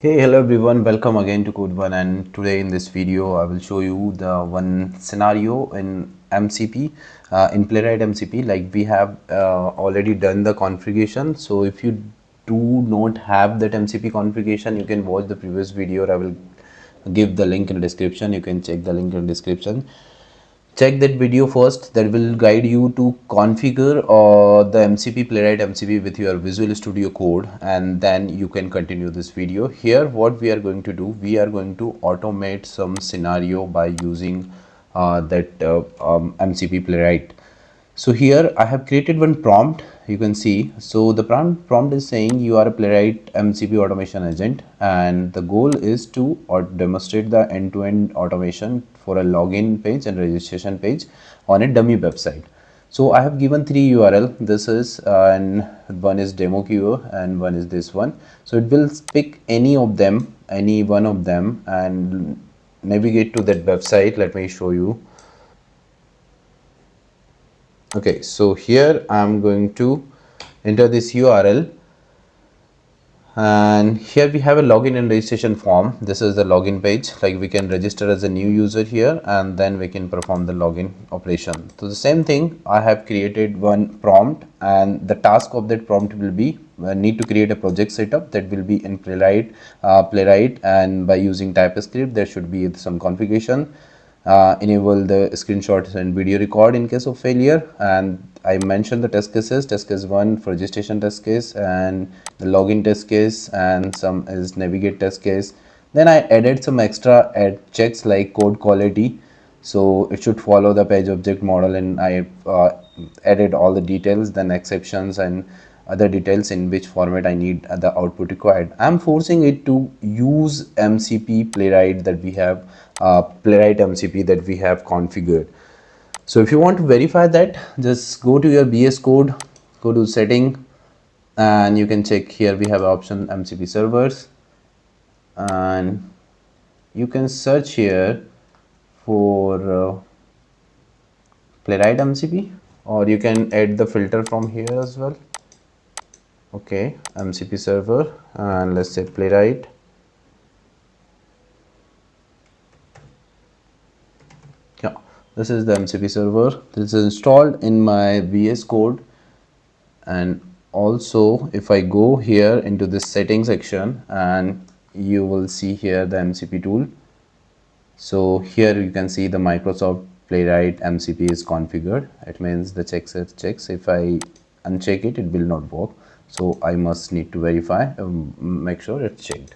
Hey, hello everyone, welcome again to Codebun, and today in this video I will show you the one scenario in MCP, in Playwright MCP. Like we have already done the configuration, so if you do not have that MCP configuration, you can watch the previous video, or I will give the link in the description. You can check the link in the description. Check that video first, that will guide you to configure the MCP Playwright MCP with your Visual Studio Code, and then you can continue this video. Here what we are going to do, we are going to automate some scenario by using MCP Playwright. So here I have created one prompt, you can see. So the prompt is saying you are a Playwright MCP automation agent, and the goal is to demonstrate the end-to-end automation for a login page and registration page on a dummy website. So I have given three URL. This is and one is demo queue and one is this one. So it will pick any of them, any one of them, and navigate to that website. Let me show you. Okay, so here I'm going to enter this URL, and here we have a login and registration form. This is the login page. Like we can register as a new user here, and then we can perform the login operation. So the same thing, I have created one prompt, and the task of that prompt will be need to create a project setup that will be in Playwright, and by using TypeScript there should be some configuration. Enable the screenshots and video record in case of failure, and I mentioned the test cases. Test case 1 for registration test case, and the login test case, and some is navigate test case. Then I added some extra checks like code quality, so it should follow the page object model, and I added all the details, then exceptions and other details in which format I need the output required. I'm forcing it to use MCP Playwright that we have, Playwright MCP that we have configured. So if you want to verify that, just go to your VS Code, go to setting, and you can check here we have option MCP servers, and you can search here for Playwright MCP, or you can add the filter from here as well. Okay, MCP server, and let's say Playwright. Yeah, this is the MCP server. This is installed in my VS Code, and also if I go here into this settings section, and you will see here the MCP tool. So here you can see the Microsoft Playwright MCP is configured. It means the checks. If I uncheck it, it will not work. So I must need to verify, make sure it's checked.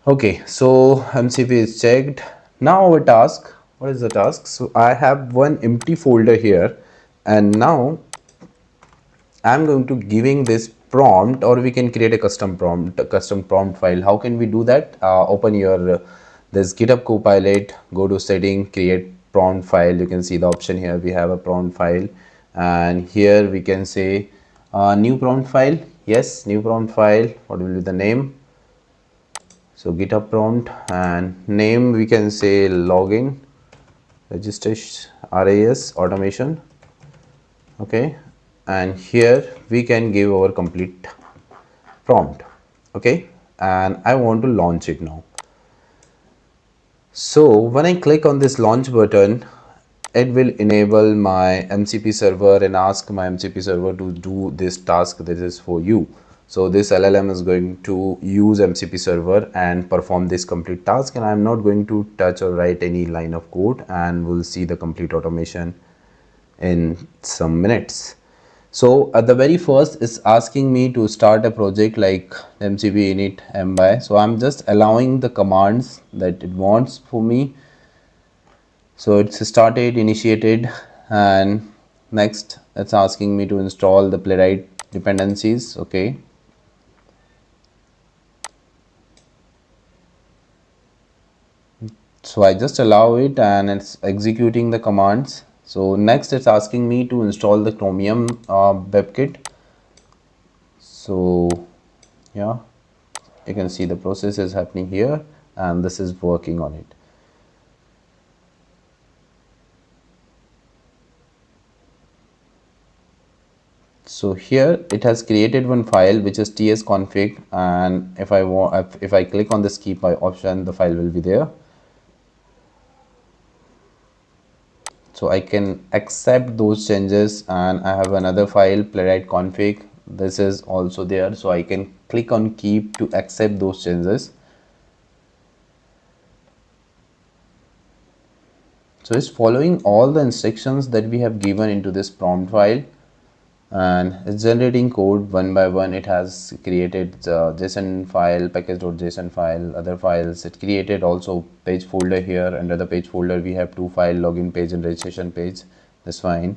Okay, so MCP is checked. Now our task, what is the task? So I have one empty folder here, and now I'm going to giving this prompt, or we can create a custom prompt file. How can we do that? Open your this GitHub Copilot, go to setting, create prompt file. You can see the option here. We have a prompt file, and here we can say new prompt file. Yes, new prompt file. What will be the name? So GitHub prompt, and name we can say login registration RAS automation. Okay, and here we can give our complete prompt. Okay, and I want to launch it now. So when I click on this launch button, it will enable my MCP server and ask my MCP server to do this task that is for you. So this LLM is going to use MCP server and perform this complete task, and I'm not going to touch or write any line of code, and we'll see the complete automation in some minutes. So at the very first, it's asking me to start a project like MCP init mby. So I'm just allowing the commands that it wants for me. So it's started, initiated, and next it's asking me to install the Playwright dependencies. Okay, so I just allow it, and it's executing the commands. So next it's asking me to install the Chromium WebKit. So yeah, you can see the process is happening here, and this is working on it. So here it has created one file which is tsconfig, and if I click on this keep by option, the file will be there. So I can accept those changes, and I have another file playwright config. This is also there, so I can click on keep to accept those changes. So it's following all the instructions that we have given into this prompt file, and it's generating code one by one. It has created the JSON file, package.json file, other files. It created also page folder here. Under the page folder we have two files, login page and registration page. That's fine.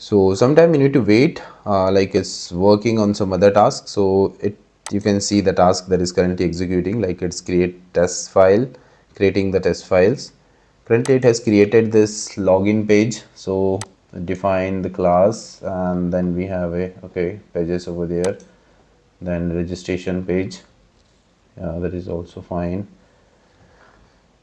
So sometime you need to wait, like it's working on some other task. So you can see the task that is currently executing, like it's create test file, creating the test files. Currently it has created this login page, so define the class, and then we have a pages over there, then registration page. That is also fine.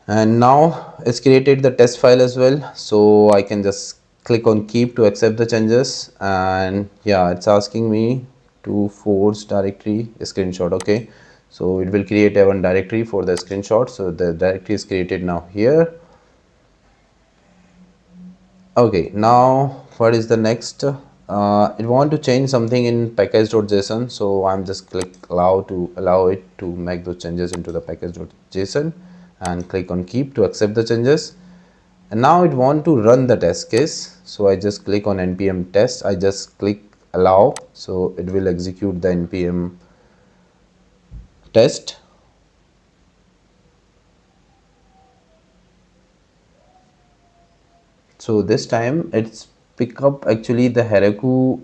And now it's created the test file as well, so I can just click on keep to accept the changes. And yeah, it's asking me to force directory screenshot. Okay, so it will create a one directory for the screenshot. So the directory is created now here. Okay, now what is the next? It want to change something in package.json, so I'm just click allow to allow it to make those changes into the package.json, and click on keep to accept the changes. And now it want to run the test case, so I just click on npm test. I just click allow, so it will execute the npm test. So this time it's pick up actually the Heroku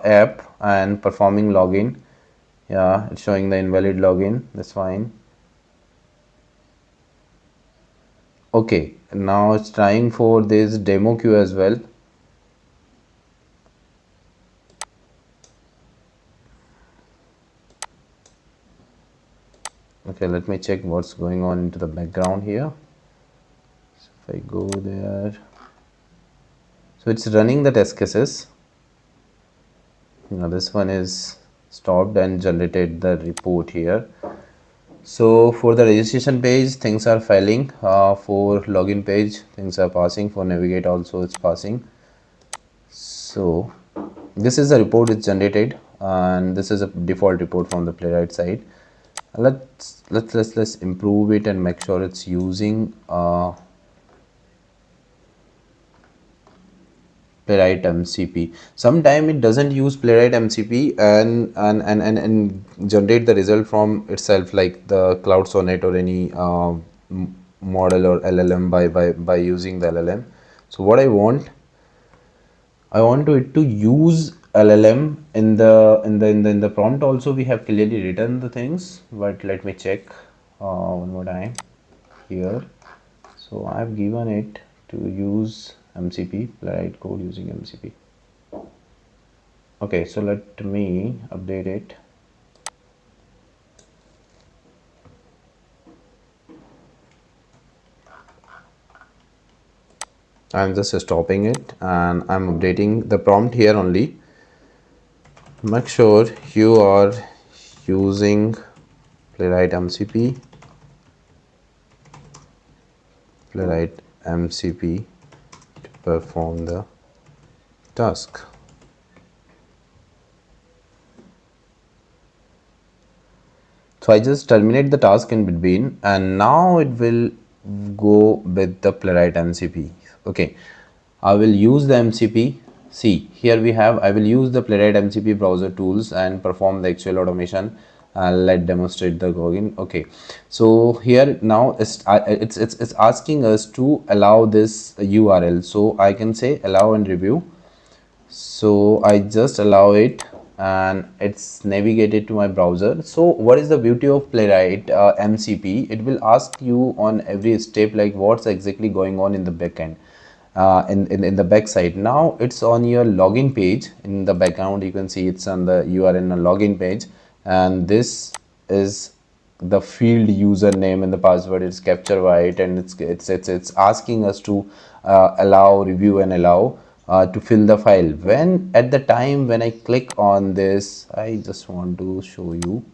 app and performing login. Yeah, it's showing the invalid login. That's fine. Okay, now it's trying for this demo queue as well. Okay, let me check what's going on into the background here. So if I go there, so it's running the test cases. Now this one is stopped and generated the report here. So for the registration page, things are failing. For login page, things are passing. For navigate also, it's passing. So this is the report it's generated, and this is a default report from the Playwright side. Let's improve it and make sure it's using Playwright MCP. Sometime it doesn't use Playwright MCP and generate the result from itself, like the Cloud Sonnet or any model or LLM by using the LLM. So what I want to it to use LLM in the prompt. Also we have clearly written the things, but let me check one more time here. So I've given it to use MCP, Playwright code using MCP. Okay, so let me update it. I'm just stopping it and I'm updating the prompt here only. Make sure you are using Playwright MCP, Playwright MCP to perform the task. So I just terminate the task in between, and now it will go with the Playwright MCP. Okay, I will use the MCP. See, here we have, I will use the Playwright MCP browser tools and perform the actual automation. Let demonstrate the login. Okay, so here now it's asking us to allow this URL. So I can say allow and review. So I just allow it, and it's navigated to my browser. So what is the beauty of Playwright MCP? It will ask you on every step like what's exactly going on in the backend. in the back side. Now it's on your login page. In the background you can see it's on the, you are in a login page, and this is the field username and the password is capture white, and it's asking us to allow, review and allow to fill the file. When at the time when I click on this, I just want to show you.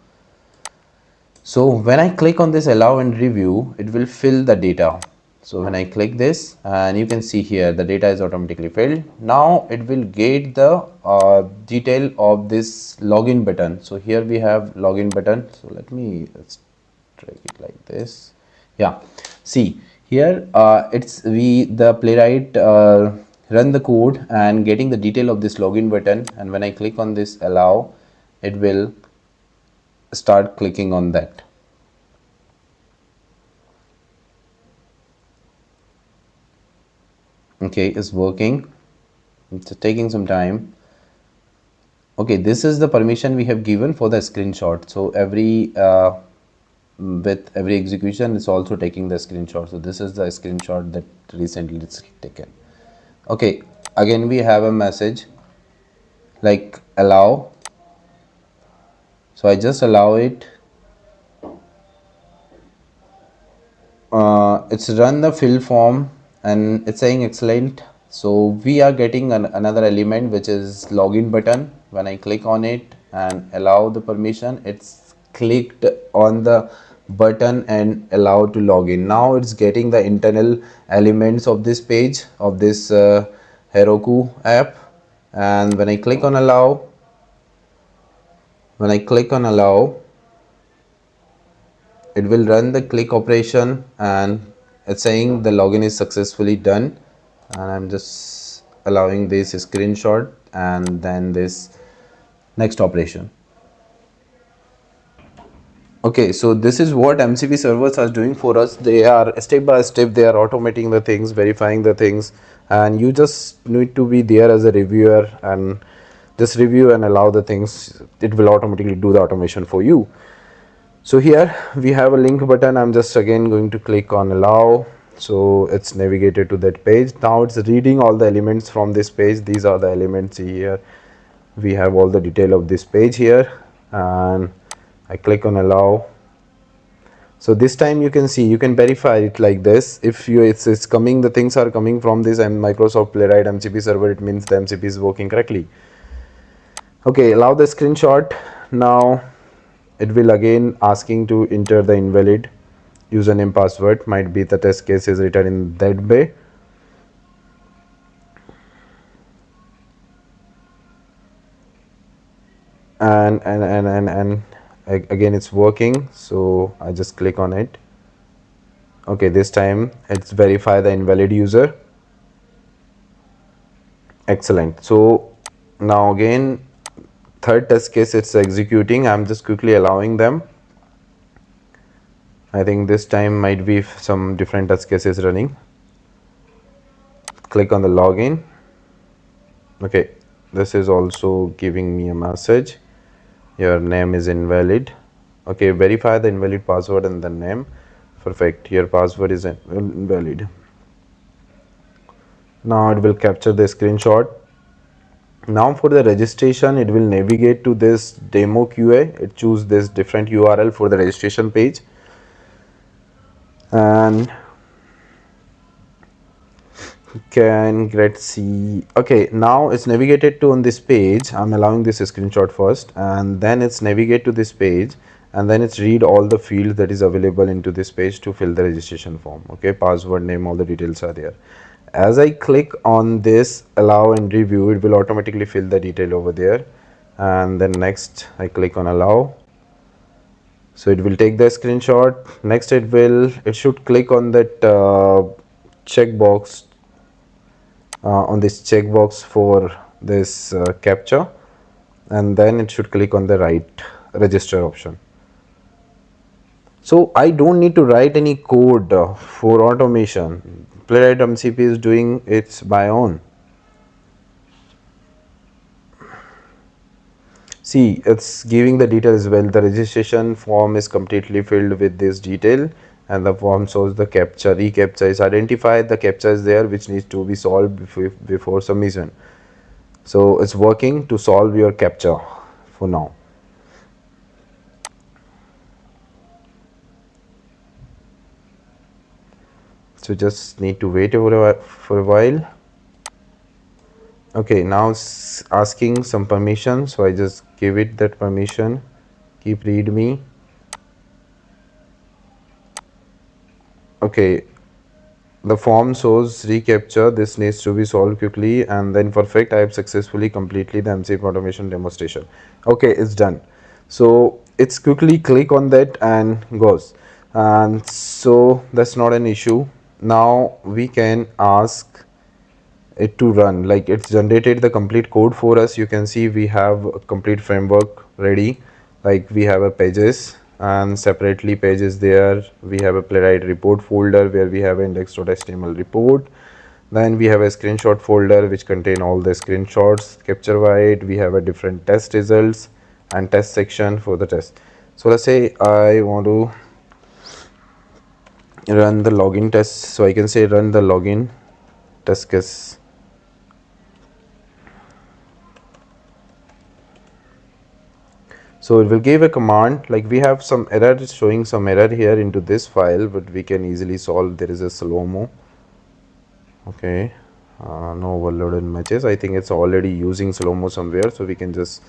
So when I click on this allow and review, it will fill the data. So when I click this, and you can see here the data is automatically filled. Now it will get the detail of this login button. So here we have login button. So let's drag it like this. Yeah, see here it's the Playwright run the code and getting the detail of this login button, and when I click on this allow, it will start clicking on that. Okay, it's working. It's taking some time. Okay, this is the permission we have given for the screenshot. So every with every execution it's also taking the screenshot. So this is the screenshot that recently it's taken. Okay, again we have a message like allow. So I just allow it. It's run the fill form and it's saying excellent. So we are getting another element which is login button. When I click on it and allow the permission, it's clicked on the button and allow to login. Now it's getting the internal elements of this page of this Heroku app, and when I click on allow, it will run the click operation and it's saying the login is successfully done. And I'm just allowing this screenshot and then this next operation. Okay, so this is what MCP servers are doing for us. They are step by step, they are automating the things, verifying the things, and you just need to be there as a reviewer and just review and allow the things. It will automatically do the automation for you. So here we have a link button. I'm just again going to click on allow. So it's navigated to that page. Now it's reading all the elements from this page. These are the elements here. We have all the detail of this page here, and I click on allow. So this time you can see, you can verify it like this. If you it's coming, the things are coming from this and Microsoft Playwright MCP server, it means the MCP is working correctly. Okay, allow the screenshot. Now it will again asking to enter the invalid username password. Might be the test case is written in that way. And again it's working, so I just click on it. Okay, this time it's verify the invalid user. Excellent. So now again third test case it's executing. I'm just quickly allowing them. I think this time might be some different test cases running. Click on the login. Okay, this is also giving me a message, your name is invalid. Okay, verify the invalid password and the name. Perfect, your password is invalid. Now it will capture the screenshot. Now for the registration, it will navigate to this demo QA. It choose this different URL for the registration page, and let's see. Okay, now it's navigated to on this page. I'm allowing this screenshot first, and then it's navigate to this page, and then it's read all the fields that is available into this page to fill the registration form. Okay, password, name, all the details are there. As I click on this allow and review, it will automatically fill the detail over there, and then next I click on allow. So it will take the screenshot. Next it should click on that checkbox, on this checkbox for this captcha, and then it should click on the right register option. So I don't need to write any code for automation. Playwright MCP is doing it by own. See, it's giving the details. Well, the registration form is completely filled with this detail, and the form shows the captcha. Recaptcha is identified, the captcha is there which needs to be solved before submission. So it's working to solve your captcha for now. So just need to wait for a while. Okay, now it's asking some permission, so I just give it that permission. Keep readme. Okay, the form shows reCAPTCHA. This needs to be solved quickly, and then perfect. I have successfully completed the MCP automation demonstration. Okay, it's done. So it's quickly click on that and goes, and so that's not an issue. Now we can ask it to run, like it's generated the complete code for us. You can see we have a complete framework ready, like we have a pages and separately pages there. We have a Playwright report folder where we have index.html report. Then we have a screenshot folder which contain all the screenshots capture white. We have a different test results and test section for the test. So let's say I want to run the login test, so I can say run the login test case. So it will give a command, like we have some error showing some error here into this file, but we can easily solve. There is a slow-mo. Okay, no overloaded matches. I think it's already using slow-mo somewhere, so we can just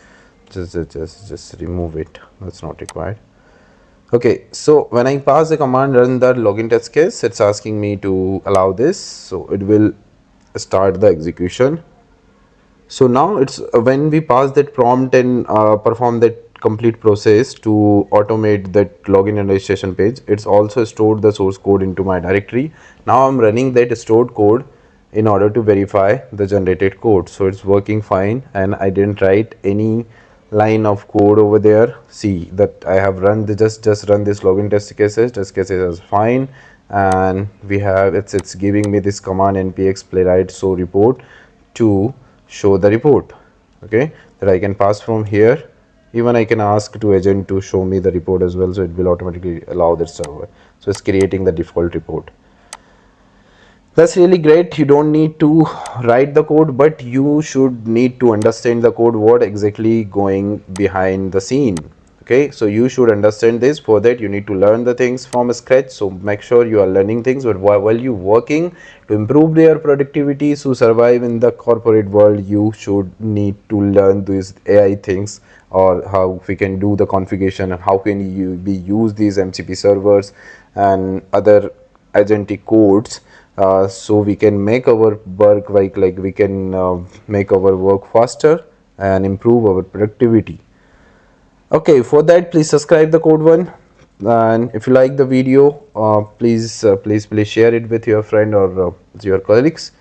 remove it. That's not required. Okay, so when I pass the command run the login test case, it's asking me to allow this, so it will start the execution. So now it's when we pass that prompt and perform that complete process to automate that login and registration page, it's also stored the source code into my directory. Now I'm running that stored code in order to verify the generated code. So it's working fine, and I didn't write any line of code over there. See that I have run the just run this login test cases is fine, and we have it's giving me this command npx playwright show report to show the report. Okay, that I can pass from here. Even I can ask to agent to show me the report as well, so it will automatically allow that server. So it's creating the default report. That's really great. You don't need to write the code, but you should need to understand the code, what exactly going behind the scene. Okay, so you should understand this. For that you need to learn the things from scratch. So make sure you are learning things, but while you working to improve their productivity to survive in the corporate world, you should need to learn these AI things, or how we can do the configuration, and how can you use these MCP servers and other agentic codes, so we can make our work like we can make our work faster and improve our productivity. Okay, for that please subscribe the Codebun, and if you like the video, please share it with your friend or your colleagues.